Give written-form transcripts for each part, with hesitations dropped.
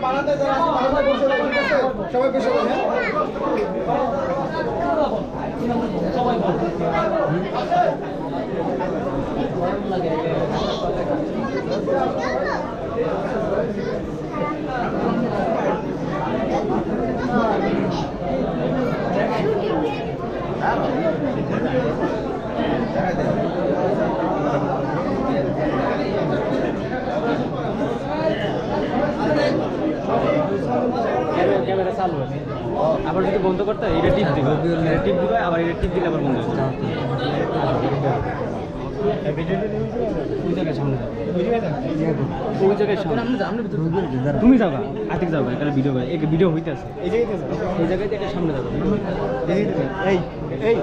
বারান্দায় যারা আছে বারান্দায় বসে যাবেন, ঠিক আছে? সবাই বসে যাবেন, হ্যাঁ? সবাই ক্যামেরা চালু আছে, আবার যদি বন্ধ করতে হয় এটা টিপ দিবে, আবার এটা টিপ দিলে আবার বন্ধ হয়ে যাবে। ওই জায়গায় সামনে যাও, ওই জায়গায় সামনে তুমি যাও, আতিক যাও, এখানে ভিডিও করে ভিডিও হইতে আছে, এই জায়গায় একটা সামনে যাবো, এই এই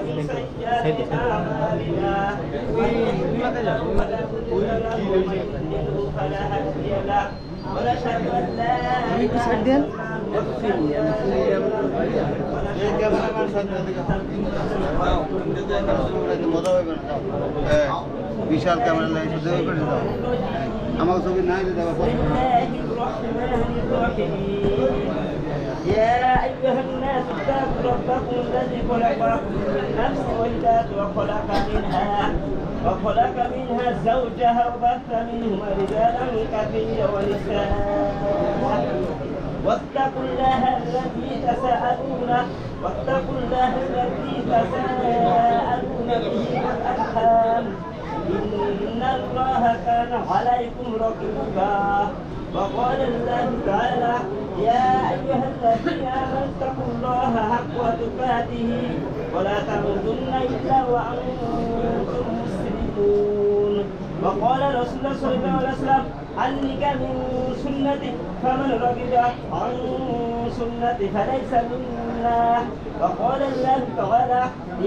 সাইড দেন বিশাল ক্যামেরা লাইন আমার ছবি নাই يا أيها الناس اتقوا ربكم الذي خلقكم من نفس واحدة وخلق منها زوجها وبث منهما رجالا كثيرا ونساء واتقوا الله الذي تساءلون به والأرحام إن الله كان عليكم رقيبا. وقال الله تعالى يا أيها الذين آمنوا اتقوا الله حق تقاته ولا تموتن إلا وأنتم مسلمون. وقال رسول الله صلى الله عليه وسلم النكاح من سنتي فمن رغب عن سنتي فليس منا. وقال الله تعالى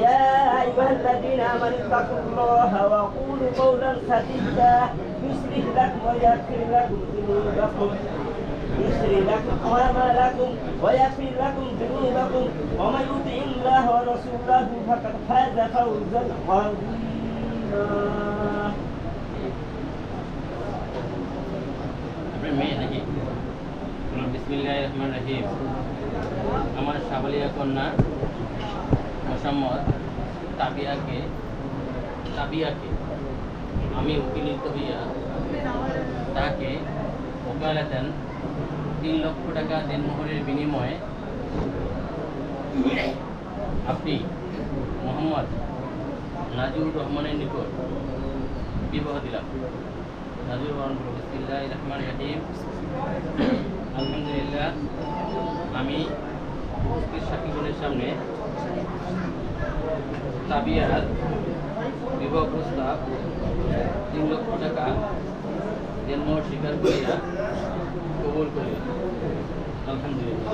يا أيها الذين آمنوا اتقوا الله وقولوا قولا سديدا يصلح لكم ويغفر لكم ذنوبكم ويغفر لكم ذنوبكم ومن يطع الله ورسوله فقد فاز فوزا عظيما. বিসমিল্লাহির রহমানির রহিম। আমার সাবলিয়া কন্যা মোসাম্মদ তাবিয়াকে আমি উকিলিত হইয়া তাকে ওকালাতেন 3 লক্ষ টাকা দেনমোহরের বিনিময়ে আপনি মোহাম্মদ নাজিউর রহমানের নিকট বিবাহ দিলাম। নাজিউর রহমান বলল বিসমিল্লাহির রহমানির রহিম। আলহামদুলিল্লাহ, আমি উপস্থিত সাকিবুলের সামনে তাবিয়ার বিবাহ প্রস্তাব 3 লক্ষ টাকা দেনমোহর স্বীকার করিয়া কবুল করিলাম। আলহামদুলিল্লাহ।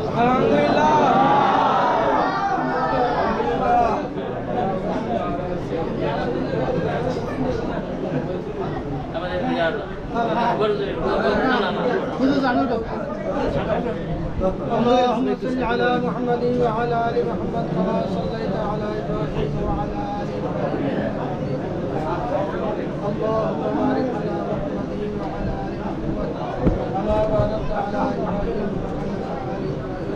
আমাদের اللهم صل على محمد وعلى ال محمد كما صليت على ابراهيم وعلى ال ابراهيم. اللهم بارك على محمد وعلى ال محمد كما باركت على ابراهيم وعلى ال ابراهيم.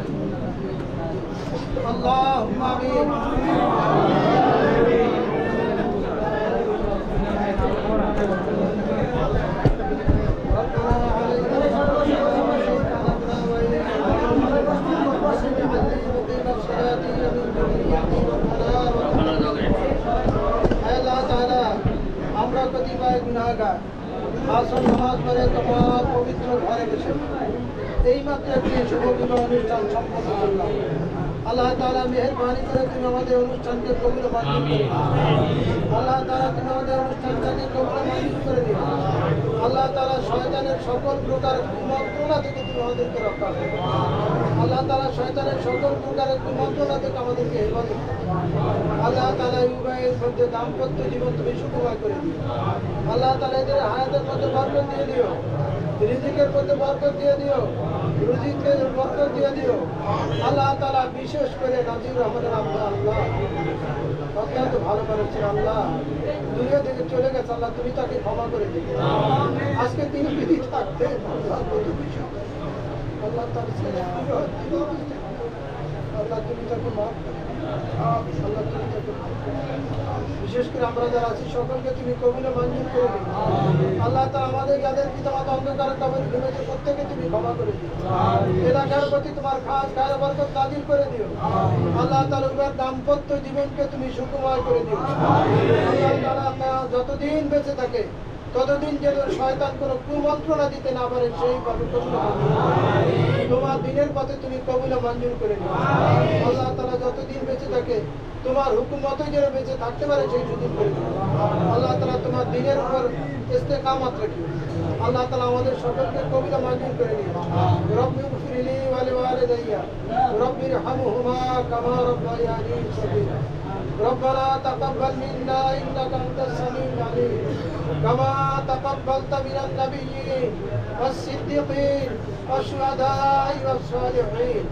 اللهم امين. আমরা কতিপয় গুনাহগার আসল নামাজ পড়ে তোমার পবিত্র ঘরে বসে এই মাত্র একটি শুভ বিবাহ অনুষ্ঠান সম্পন্ন করলাম। আল্লাহ তাআলা মেহেরবানি করে তুমি আমাদের অনুষ্ঠানকে কবুল মঞ্জুর করে দিও। আল্লাহ তাআলা তুমি আমাদের অনুষ্ঠানটাকে কবুল মঞ্জুর করে দিও। আল্লাহ তাআলা শয়তানের সকল প্রকার কুমন্ত্রণা থেকে তুমি আমাদেরকে রক্ষা করো। আল্লাহ তাআলা শয়তানের সকল প্রকারের কুমন্ত্রণা থেকে আমাদেরকে হেফাজত করো। আল্লাহ তাআলা উভয়ের মধ্যে দাম্পত্য জীবন তুমি সুখময় করে দিও। আল্লাহ তাআলা এদের হায়াতের মধ্যে বরকত দিয়ে দিও, রিজিকের মধ্যে বরকত দিয়ে দিও, রুজিকে বরকত দিয়ে দিও। আল্লাহ তাআলা বিশেষ করে নাজির রহমানের আব্বা আল্লাহ অত্যন্ত ভালো করেছেন। আল্লাহ দুনিয়া থেকে চলে গেছে, আল্লাহ তুমি তাকে ক্ষমা করে দিও। আজকে তিনি বিধি থাকতে আল্লাহ তুমি তাকে মাফ করো। আল্লাহ তুমি তাকে মাফ করো। বিশেষ করে আমরা যারা আছি সকলকে তুমি কবুলে মঞ্জুর করে দিও। আল্লাহ তাআলা আমাদের যাদের পিতামাতা অন্ধকারে কবরে ঘুমেছে প্রত্যেকে তুমি ক্ষমা করে দিও। এলাকার প্রতি তোমার খাস খায় বরকত নাযিল করে দিও। আল্লাহ তাআলা উভয়ের দাম্পত্য জীবনকে তুমি সুখময় করে দিও। আল্লাহ তাআলা যতদিন বেঁচে থাকে ততদিন যেন শয়তান কোনো কুমন্ত্রণা দিতে না পারে সেই ভাবে তোমার দিনের পথে তুমি কবুলে মঞ্জুর করে নিও। আল্লাহ তাআলা যতদিন বেঁচে থাকে তোমার হুকুম মতোই যেন বেঁচে থাকতে পারে সেই সুযোগ করে দিও। আল্লাহ তাআলা তোমার দিনের উপর ইস্তেকামত রাখিও। আল্লাহ তাআলা আমাদের সকলকে কবুলে মঞ্জুর করে নিও। রব্বি গফিরলি ওয়া লিওয়ালিদাইয়া রব্বিরহামহুমা কামা রাব্বায়ানি সগীরা। ربنا تقبل منا إنك أنت السميع العليم كما تقبلت من النبيين والصديقين والشهداء والصالحين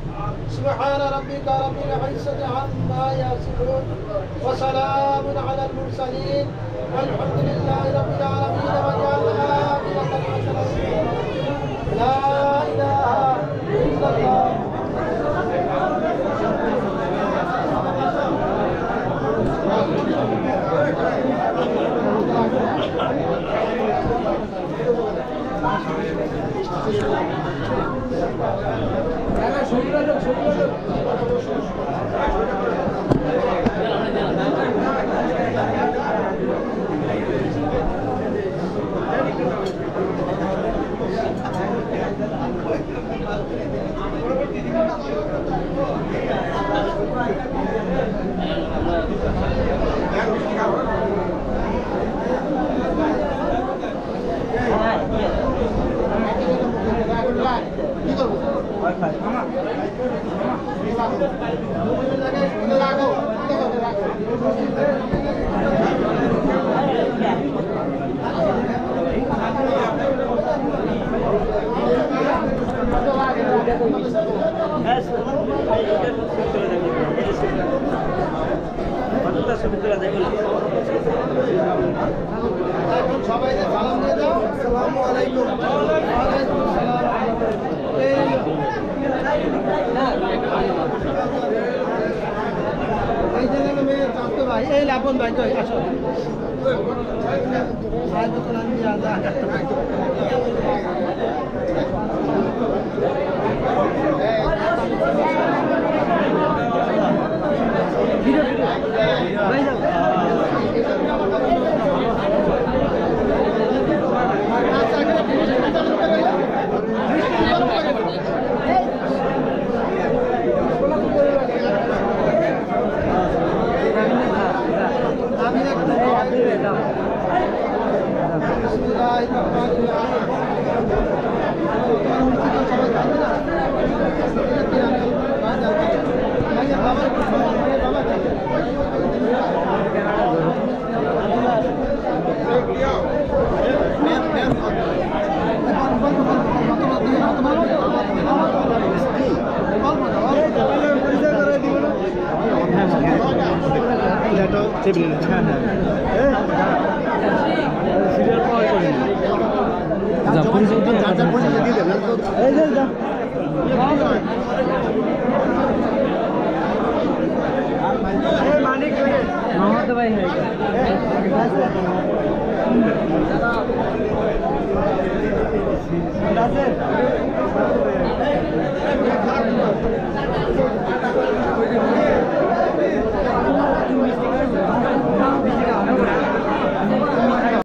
سبحان ربك رب العزة عما يصفون وسلام على المرسلين والحمد لله رب العالمين واجعلنا آخرة الحسنة لا إله إلا الله সবাই সালাম দিয়ে দাও। আসসালামু আলাইকুম। ওয়ালাইকুম আসসালাম। এই যে মেয়ে চাচতো ভাই এই লাপন ভাই কই আসো ভাই তো নাম দিয়া যা ভাই যাও ভাই